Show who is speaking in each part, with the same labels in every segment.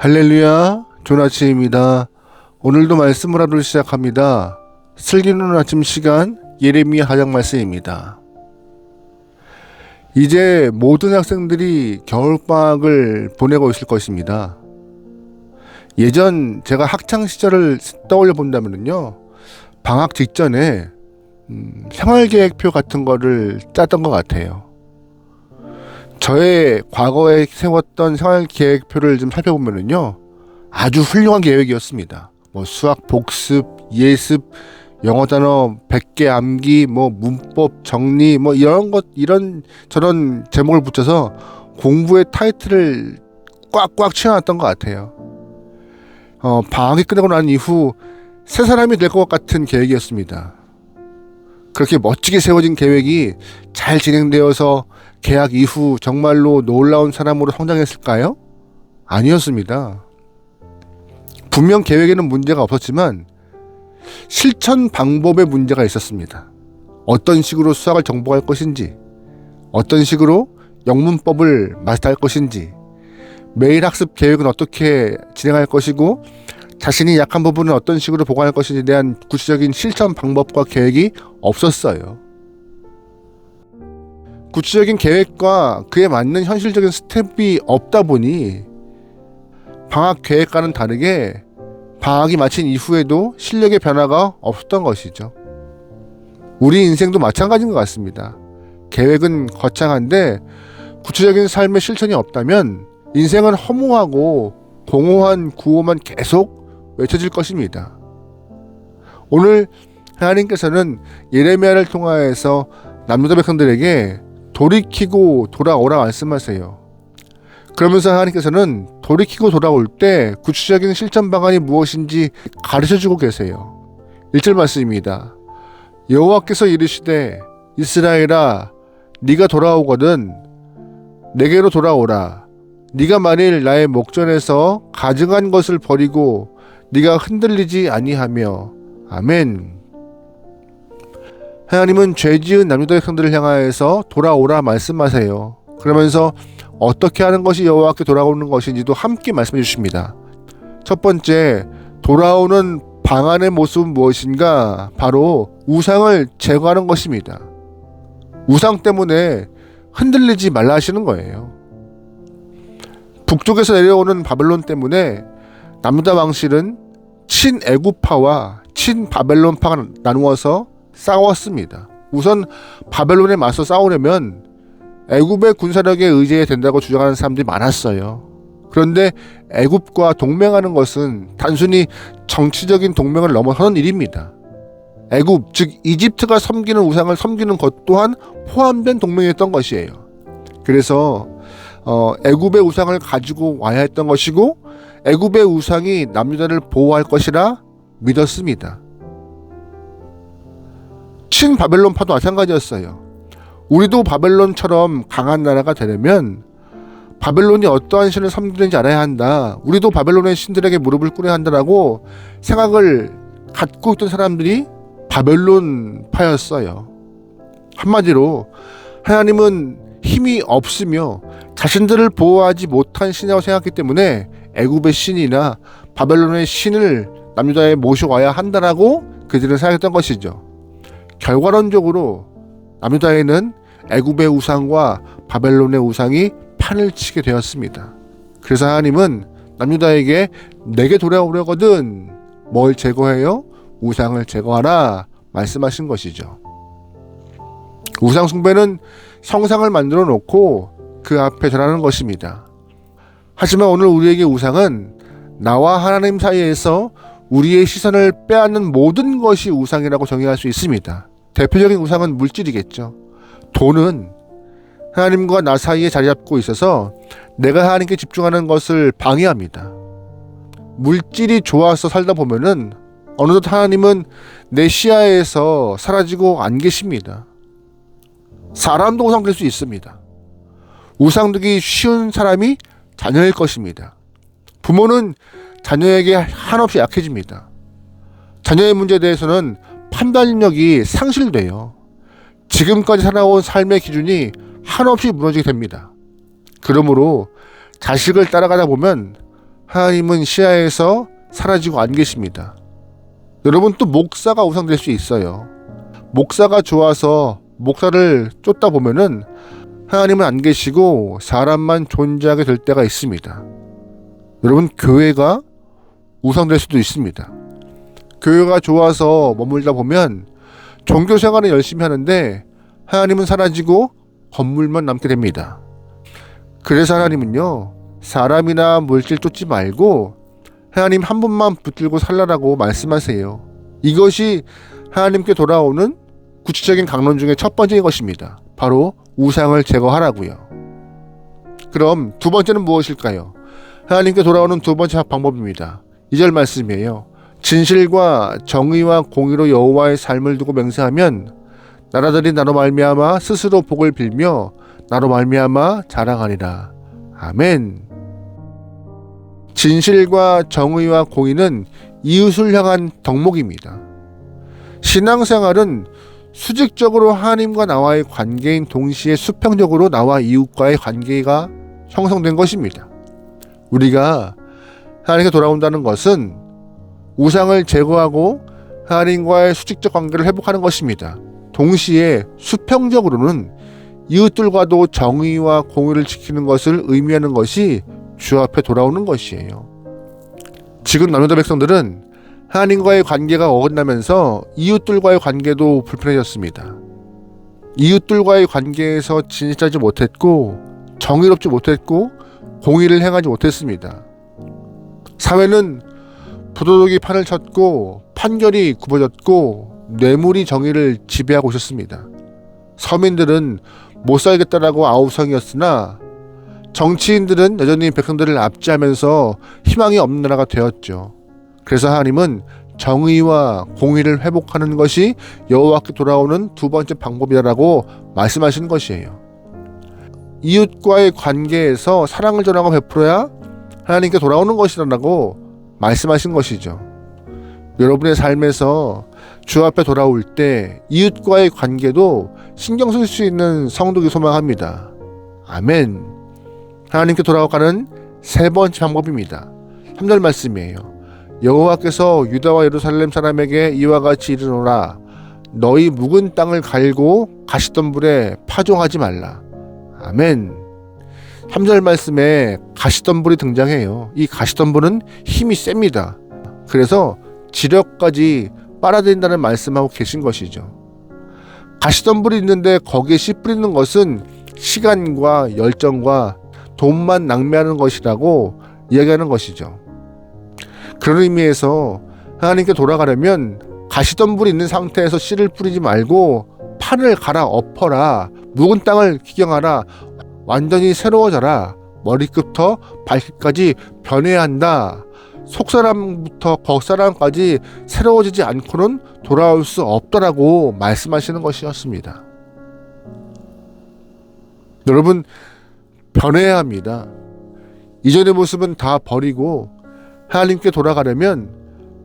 Speaker 1: 할렐루야, 좋은 아침입니다. 오늘도 말씀을 하루 시작합니다. 슬기로운 아침 시간 예레미야 4장 말씀입니다. 이제 모든 학생들이 겨울방학을 보내고 있을 것입니다. 예전 제가 학창시절을 떠올려 본다면요, 방학 직전에 생활계획표 같은 거를 짰던 것 같아요. 저의 과거에 세웠던 생활계획표를 좀 살펴보면요, 아주 훌륭한 계획이었습니다. 수학 복습, 예습, 영어 단어 100개 암기, 문법 정리, 이런 저런 제목을 붙여서 공부의 타이틀을 꽉꽉 채워놨던 것 같아요. 방학이 끝나고 난 이후 새 사람이 될 것 같은 계획이었습니다. 그렇게 멋지게 세워진 계획이 잘 진행되어서 개학 이후 정말로 놀라운 사람으로 성장했을까요? 아니었습니다. 분명 계획에는 문제가 없었지만 실천 방법에 문제가 있었습니다. 어떤 식으로 수학을 정복할 것인지, 어떤 식으로 영문법을 마스터할 것인지, 매일 학습 계획은 어떻게 진행할 것이고 자신이 약한 부분은 어떤 식으로 보강할 것인지에 대한 구체적인 실천 방법과 계획이 없었어요. 구체적인 계획과 그에 맞는 현실적인 스텝이 없다 보니 방학 계획과는 다르게 방학이 마친 이후에도 실력의 변화가 없었던 것이죠. 우리 인생도 마찬가지인 것 같습니다. 계획은 거창한데 구체적인 삶의 실천이 없다면 인생은 허무하고 공허한 구호만 계속 외쳐질 것입니다. 오늘 하나님께서는 예레미야를 통하여서 남유다 백성들에게 돌이키고 돌아오라 말씀하세요. 그러면서 하나님께서는 돌이키고 돌아올 때 구체적인 실천 방안이 무엇인지 가르쳐주고 계세요. 1절 말씀입니다. 여호와께서 이르시되 이스라엘아, 네가 돌아오거든 내게로 돌아오라. 네가 만일 나의 목전에서 가증한 것을 버리고 네가 흔들리지 아니하며. 아멘. 하나님은 죄지은 남유다 백성들을 향하여서 돌아오라 말씀하세요. 그러면서 어떻게 하는 것이 여호와께 돌아오는 것인지도 함께 말씀해 주십니다. 첫 번째, 돌아오는 방안의 모습은 무엇인가? 바로 우상을 제거하는 것입니다. 우상 때문에 흔들리지 말라 하시는 거예요. 북쪽에서 내려오는 바벨론 때문에 남유다 왕실은 친애굽파와 친바벨론파가 나누어서 싸웠습니다. 우선 바벨론에 맞서 싸우려면 애굽의 군사력에 의지해야 된다고 주장하는 사람들이 많았어요. 그런데 애굽과 동맹하는 것은 단순히 정치적인 동맹을 넘어서는 일입니다. 애굽, 즉 이집트가 섬기는 우상을 섬기는 것 또한 포함된 동맹이었던 것이에요. 그래서 애굽의 우상을 가지고 와야 했던 것이고 애굽의 우상이 남유다를 보호할 것이라 믿었습니다. 친바벨론파도 마찬가지였어요. 우리도 바벨론처럼 강한 나라가 되려면 바벨론이 어떠한 신을 섬기는지 알아야 한다. 우리도 바벨론의 신들에게 무릎을 꿇어야 한다라고 생각을 갖고 있던 사람들이 바벨론파였어요. 한마디로 하나님은 힘이 없으며 자신들을 보호하지 못한 신이라고 생각했기 때문에 애굽의 신이나 바벨론의 신을 남유다에 모셔와야 한다라고 그들은 생각했던 것이죠. 결과론적으로 남유다에는 애굽의 우상과 바벨론의 우상이 판을 치게 되었습니다. 그래서 하나님은 남유다에게 내게 돌아오려거든 뭘 제거해요? 우상을 제거하라 말씀하신 것이죠. 우상 숭배는 성상을 만들어 놓고 그 앞에 절하는 것입니다. 하지만 오늘 우리에게 우상은 나와 하나님 사이에서 우리의 시선을 빼앗는 모든 것이 우상이라고 정의할 수 있습니다. 대표적인 우상은 물질이겠죠. 돈은 하나님과 나 사이에 자리 잡고 있어서 내가 하나님께 집중하는 것을 방해합니다. 물질이 좋아서 살다 보면은 어느덧 하나님은 내 시야에서 사라지고 안 계십니다. 사람도 우상될 수 있습니다. 우상되기 쉬운 사람이 자녀일 것입니다. 부모는 자녀에게 한없이 약해집니다. 자녀의 문제에 대해서는 판단력이 상실돼요. 지금까지 살아온 삶의 기준이 한없이 무너지게 됩니다. 그러므로 자식을 따라가다 보면 하나님은 시야에서 사라지고 안 계십니다. 여러분, 또 목사가 우상될 수 있어요. 목사가 좋아서 목사를 쫓다 보면은 하나님은 안 계시고 사람만 존재하게 될 때가 있습니다. 여러분, 교회가 우상될 수도 있습니다. 교회가 좋아서 머물다 보면 종교 생활은 열심히 하는데 하나님은 사라지고 건물만 남게 됩니다. 그래서 하나님은요, 사람이나 물질 쫓지 말고 하나님 한 분만 붙들고 살라라고 말씀하세요. 이것이 하나님께 돌아오는 구체적인 강론 중에 첫 번째인 것입니다. 바로 우상을 제거하라고요. 그럼 두 번째는 무엇일까요? 하나님께 돌아오는 두 번째 방법입니다. 2절 말씀이에요. 진실과 정의와 공의로 여호와의 삶을 두고 맹세하면 나라들이 나로 말미암아 스스로 복을 빌며 나로 말미암아 자랑하리라. 아멘. 진실과 정의와 공의는 이웃을 향한 덕목입니다. 신앙생활은 수직적으로 하나님과 나와의 관계인 동시에 수평적으로 나와 이웃과의 관계가 형성된 것입니다. 우리가 하나님께 돌아온다는 것은 우상을 제거하고 하나님과의 수직적 관계를 회복하는 것입니다. 동시에 수평적으로는 이웃들과도 정의와 공의를 지키는 것을 의미하는 것이 주 앞에 돌아오는 것이에요. 지금 남유다 백성들은 하나님과의 관계가 어긋나면서 이웃들과의 관계도 불편해졌습니다. 이웃들과의 관계에서 진실하지 못했고 정의롭지 못했고 공의를 행하지 못했습니다. 사회는 부도덕이 판을 쳤고 판결이 굽어졌고 뇌물이 정의를 지배하고 있었습니다. 서민들은 못 살겠다라고 아우성이었으나 정치인들은 여전히 백성들을 압제하면서 희망이 없는 나라가 되었죠. 그래서 하나님은 정의와 공의를 회복하는 것이 여호와께 돌아오는 두 번째 방법이라고 말씀하신 것이에요. 이웃과의 관계에서 사랑을 전하고 베풀어야 하나님께 돌아오는 것이라고 말씀하신 것이죠. 여러분의 삶에서 주 앞에 돌아올 때 이웃과의 관계도 신경 쓸 수 있는 성도기 소망합니다. 아멘. 하나님께 돌아가는 세 번째 방법입니다. 3절 말씀이에요. 여호와께서 유다와 예루살렘 사람에게 이와 같이 이르노라. 너희 묵은 땅을 갈고 가시덤불에 파종하지 말라. 아멘. 3절 말씀에 가시덤불이 등장해요. 이 가시덤불은 힘이 셉니다. 그래서 지력까지 빨아들인다는 말씀하고 계신 것이죠. 가시덤불이 있는데 거기에 씨 뿌리는 것은 시간과 열정과 돈만 낭비하는 것이라고 이야기하는 것이죠. 그런 의미에서 하나님께 돌아가려면 가시덤불이 있는 상태에서 씨를 뿌리지 말고 판을 갈아 엎어라. 묵은 땅을 기경하라. 완전히 새로워져라. 머리끝부터 발끝까지 변해야 한다. 속사람부터 겉사람까지 새로워지지 않고는 돌아올 수 없다라고 말씀하시는 것이었습니다. 여러분, 변해야 합니다. 이전의 모습은 다 버리고 하나님께 돌아가려면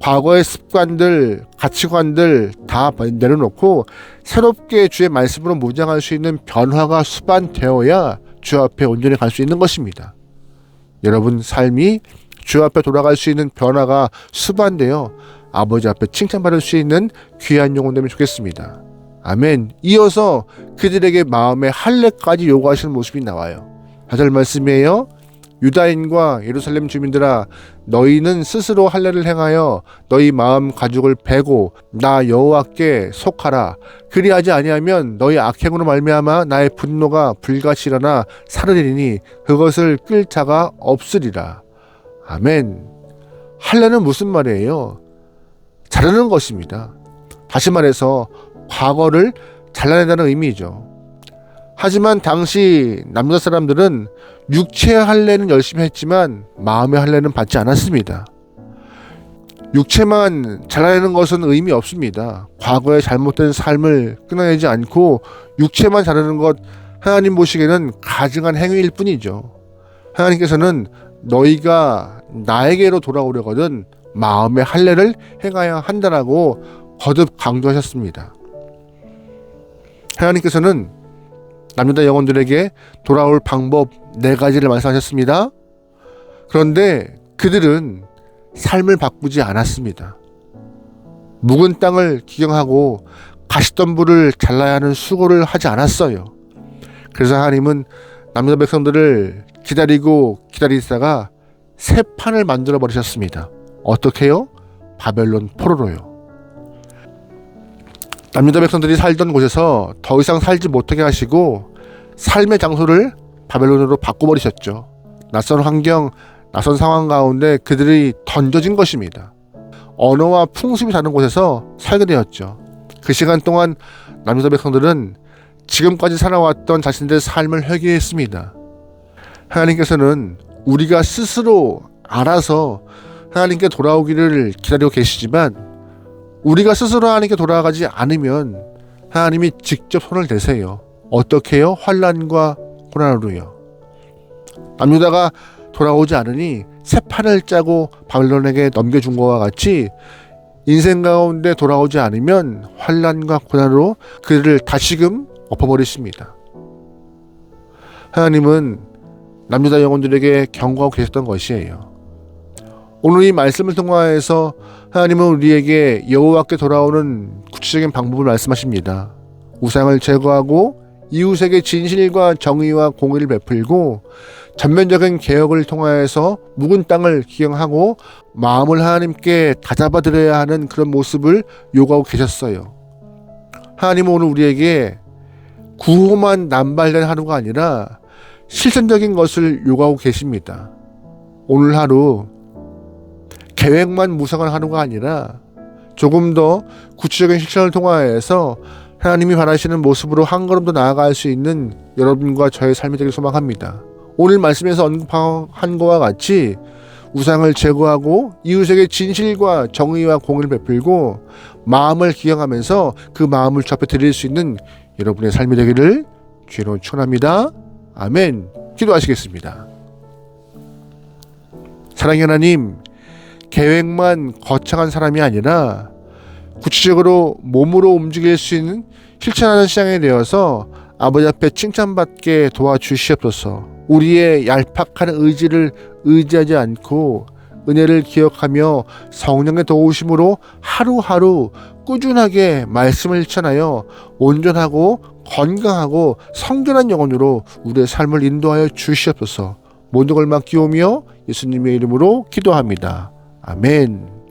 Speaker 1: 과거의 습관들, 가치관들 다 내려놓고 새롭게 주의 말씀으로 무장할 수 있는 변화가 수반되어야 주 앞에 온전히 갈 수 있는 것입니다. 여러분 삶이 주 앞에 돌아갈 수 있는 변화가 수반되어 아버지 앞에 칭찬받을 수 있는 귀한 영혼 되면 좋겠습니다. 아멘. 이어서 그들에게 마음의 할례까지 요구하시는 모습이 나와요. 4절 말씀이에요. 유다인과 예루살렘 주민들아, 너희는 스스로 할례를 행하여 너희 마음 가죽을 베고 나 여호와께 속하라. 그리하지 아니하면 너희 악행으로 말미암아 나의 분노가 불같이 일어나 사르리니 그것을 끌 자가 없으리라. 아멘. 할례는 무슨 말이에요? 자르는 것입니다. 다시 말해서 과거를 잘라낸다는 의미죠. 하지만 당시 남유다 사람들은 육체의 할례는 열심히 했지만 마음의 할례는 받지 않았습니다. 육체만 잘라내는 것은 의미 없습니다. 과거의 잘못된 삶을 끊어내지 않고 육체만 자르는 것, 하나님 보시기에는 가증한 행위일 뿐이죠. 하나님께서는 너희가 나에게로 돌아오려거든 마음의 할례를 행해야 한다라고 거듭 강조하셨습니다. 하나님께서는 남유다 영혼들에게 돌아올 방법 4가지를 말씀하셨습니다. 그런데 그들은 삶을 바꾸지 않았습니다. 묵은 땅을 기경하고 가시덤불을 잘라야 하는 수고를 하지 않았어요. 그래서 하나님은 남유다 백성들을 기다리다가 새 판을 만들어 버리셨습니다. 어떻게요? 바벨론 포로로요. 남유다 백성들이 살던 곳에서 더 이상 살지 못하게 하시고 삶의 장소를 바벨론으로 바꿔버리셨죠. 낯선 환경, 낯선 상황 가운데 그들이 던져진 것입니다. 언어와 풍습이 다른 곳에서 살게 되었죠. 그 시간 동안 남유다 백성들은 지금까지 살아왔던 자신들의 삶을 회개했습니다. 하나님께서는 우리가 스스로 알아서 하나님께 돌아오기를 기다리고 계시지만 우리가 스스로 하나님께 돌아가지 않으면 하나님이 직접 손을 대세요. 어떻게 해요? 환난과 고난으로요. 남유다가 돌아오지 않으니 새 판을 짜고 바벨론에게 넘겨준 것과 같이 인생 가운데 돌아오지 않으면 환난과 고난으로 그들을 다시금 엎어버리십니다. 하나님은 남유다 영혼들에게 경고하고 계셨던 것이에요. 오늘 이 말씀을 통하여서 하나님은 우리에게 여호와께 돌아오는 구체적인 방법을 말씀하십니다. 우상을 제거하고 이웃에게 진실과 정의와 공의를 베풀고 전면적인 개혁을 통하여서 묵은 땅을 기경하고 마음을 하나님께 다잡아드려야 하는 그런 모습을 요구하고 계셨어요. 하나님은 오늘 우리에게 구호만 남발된 하루가 아니라 실천적인 것을 요구하고 계십니다. 오늘 하루 계획만 무성한 하루가 아니라 조금 더 구체적인 실천을 통하여서 하나님이 바라시는 모습으로 한 걸음 더 나아갈 수 있는 여러분과 저의 삶이 되길 소망합니다. 오늘 말씀에서 언급한 것과 같이 우상을 제거하고 이웃에게 진실과 정의와 공의를 베풀고 마음을 기경하면서 그 마음을 주 앞에 드릴 수 있는 여러분의 삶이 되기를 주로 축원합니다. 아멘. 기도하시겠습니다. 사랑의 하나님, 계획만 거창한 사람이 아니라 구체적으로 몸으로 움직일 수 있는 실천하는 시간이 되어서 아버지 앞에 칭찬받게 도와주시옵소서. 우리의 얄팍한 의지를 의지하지 않고 은혜를 기억하며 성령의 도우심으로 하루하루 꾸준하게 말씀을 실천하여 온전하고 건강하고 성전한 영혼으로 우리의 삶을 인도하여 주시옵소서. 모든 걸 맡기오며 예수님의 이름으로 기도합니다. 아멘.